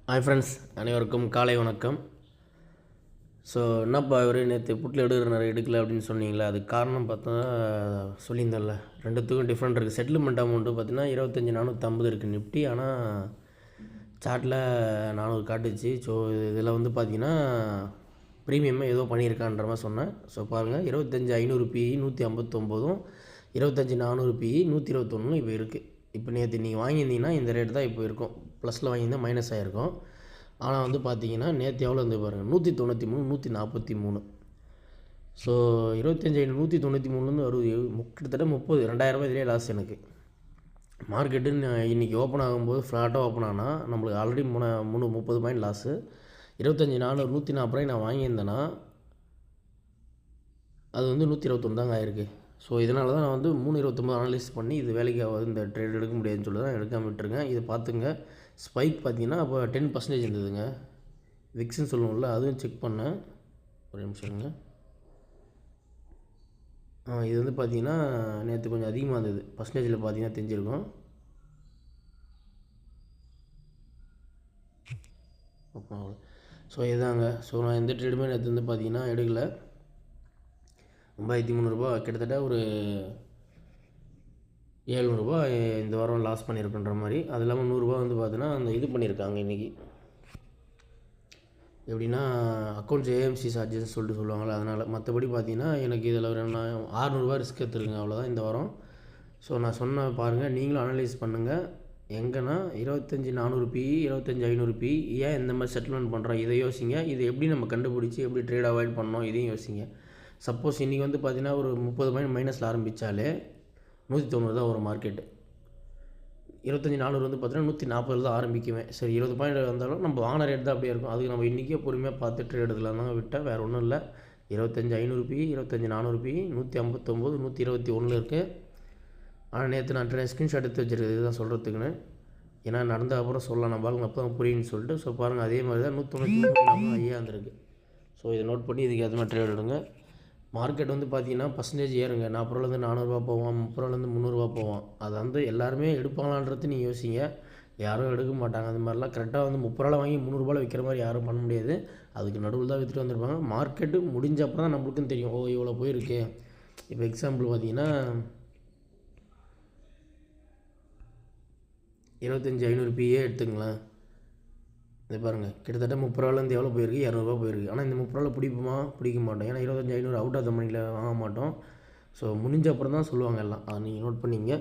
Hi friends, அனைவருக்கும் காலை வணக்கம். ஸோ என்னப்பா இவர் நேற்று புட்டில் எடுக்கிறாரு எடுக்கல அப்படின்னு சொன்னீங்களே, அதுக்கு காரணம் பார்த்தா சொல்லியிருந்தேன்ல, ரெண்டுத்துக்கும் டிஃப்ரெண்ட் இருக்குது. செட்டில்மெண்ட் அமௌண்ட்டு பார்த்தீங்கன்னா 25,450 இருக்குது நிஃப்டி. ஆனால் சார்ட்டில் 400 காட்டுச்சு. ஸோ இதில் வந்து பார்த்தீங்கன்னா ப்ரீமியமாக ஏதோ பண்ணியிருக்கான்ற மாதிரி சொன்னேன். ஸோ பாருங்கள், 25,500 பிஇ 159, 25,400 பிஇ 121 இப்போ இருக்குது. இப்போ நேற்று நீங்கள் வாங்கியிருந்தீங்கன்னா இந்த ரேட்டு தான் இப்போ இருக்கும். ப்ளஸில் வாங்கியிருந்தால் மைனஸ் ஆகிருக்கும். ஆனால் வந்து பார்த்தீங்கன்னா நேற்று எவ்வளோ இருந்து பாருங்கள், 193, 143. ஸோ 25,500 193லேருந்து 60, கிட்டத்தட்ட 30, 2,000 இதிலே லாஸ் எனக்கு. மார்க்கெட்டு இன்றைக்கி ஓப்பன் ஆகும்போது ஃப்ளாட்டாக ஓப்பன் ஆனால் நம்மளுக்கு ஆல்ரெடி 30 பாயிண்ட் லாஸு. 25,400 140 நான் வாங்கியிருந்தேன்னா அது வந்து 121 தாங்க ஆயிருக்கு. ஸோ இதனால தான் நான் வந்து 3.29 அனலைஸ் பண்ணி இது வேலைக்கு ஆகாது, இந்த ட்ரேட் எடுக்க முடியாதுன்னு சொல்லி தான் எடுக்காமல் விட்டுருங்க. இது பார்த்துங்க. ஸ்பைக் பார்த்தீங்கன்னா அப்போ 10% இருந்ததுங்க. விக்ஸ்ன்னு சொல்லுவோம்ல, அதுவும் செக் பண்ணேன். ஒரு நிமிஷங்க. இது வந்து பார்த்தீங்கன்னா நேற்று கொஞ்சம் அதிகமாக இருந்தது. பர்சன்டேஜில் பார்த்தீங்கன்னா தெரிஞ்சிருக்கும். ஸோ இதாங்க. ஸோ நான் எந்த ட்ரேடுமே நேற்று வந்து பார்த்தீங்கன்னா எடுக்கலை. 9,300 கிட்டத்தட்ட ஒரு 700 இந்த வாரம் லாஸ் பண்ணியிருக்குன்ற மாதிரி. அது இல்லாமல் 100 வந்து பார்த்தீங்கன்னா அந்த இது பண்ணியிருக்காங்க இன்றைக்கி. எப்படின்னா அக்கௌண்ட்ஸ் ஏஎம்சி சார்ஜஸ் சொல்லிட்டு சொல்லுவாங்கள்ல, அதனால். மற்றபடி பார்த்தீங்கன்னா எனக்கு இதில் ஒரு 600 ரிஸ்க் எடுத்துருங்க, அவ்வளோதான் இந்த வாரம். ஸோ நான் சொன்ன பாருங்கள், நீங்களும் அனலைஸ் பண்ணுங்கள். எங்கன்னா 25,400 பிஇ 25,500 பிஇ ஏன் இந்த மாதிரி செட்டில்மெண்ட் பண்ணுறோம், இதை யோசிங்க. இது எப்படி நம்ம கண்டுபிடிச்சி எப்படி ட்ரேட் அவாய்ட் பண்ணோம், இதையும் யோசிங்க. சப்போஸ் இன்றைக்கி வந்து பார்த்திங்கன்னா ஒரு 30 பாயிண்ட் மைனஸில் ஆரம்பித்தாலே 190 தான் ஒரு மார்க்கெட்டு. 25,400 வந்து பார்த்தீங்கன்னா 140 தான் ஆரம்பிக்குவேன். சரி, 20 பாயிண்ட் வந்தாலும் நம்ம வாங்கின ரேட் தான் அப்படியே இருக்கும். அதுக்கு நம்ம இன்றைக்கே பொறுமையாக பார்த்து ட்ரேட் எடுக்கலாம் தான் விட்டால், வேறு ஒன்றும் இல்லை. 25,500 பிஇ 25,400 பிஇ 159 121 இருக்குது. ஆனால் நேற்று நான் ஸ்க்ரீன்ஷாட் எடுத்து வச்சுருக்கேன், இதுதான் சொல்கிறதுக்குன்னு. ஏன்னா நடந்த அப்புறம் சொல்லலாம் நம்மளுக்கு அப்போ தான் புரியுன்னு சொல்லிட்டு. ஸோ பாருங்கள், அதே மாதிரி தான் 193 ஐயா இருந்திருக்கு. ஸோ இதை நோட் பண்ணி இதுக்கு ஏற்ற மாதிரி ட்ரேட் எடுங்க. மார்க்கெட் வந்து பார்த்தீங்கன்னா பர்சன்டேஜ் ஏறுங்க. 40 400 போவான், 30 300 போவான். அது வந்து எல்லாருமே எடுப்பாங்களான்றது நீங்கள் யோசிங்க. யாரும் எடுக்க மாட்டாங்க. அது மாதிரிலாம் கரெக்டாக வந்து 30 வாங்கி 300 விற்கிற மாதிரி யாரும் பண்ண முடியாது. அதுக்கு நடுவில் தான் விற்றுட்டு வந்திருப்பாங்க. மார்க்கெட்டு முடிஞ்ச அப்புறம் தான் நம்மளுக்கும் தெரியும், ஓ இவ்வளோ போயிருக்கு. இப்போ எக்ஸாம்பிள் பார்த்தீங்கன்னா 25,500 பிஏ எடுத்துங்களேன். இதை பாருங்கள், கிட்டத்தட்ட 30 எவ்வளோ போயிருக்கு, 200 போயிருக்கு. ஆனால் இந்த 30 பிடிப்போமா, பிடிக்க மாட்டோம். ஏன்னா 25,500 அவுட் ஆஃப் த மணியில் வாங்க மாட்டோம். ஸோ முடிஞ்ச அப்புறம் தான் சொல்லுவாங்க எல்லாம். அதை நீங்கள் நோட் பண்ணிங்க.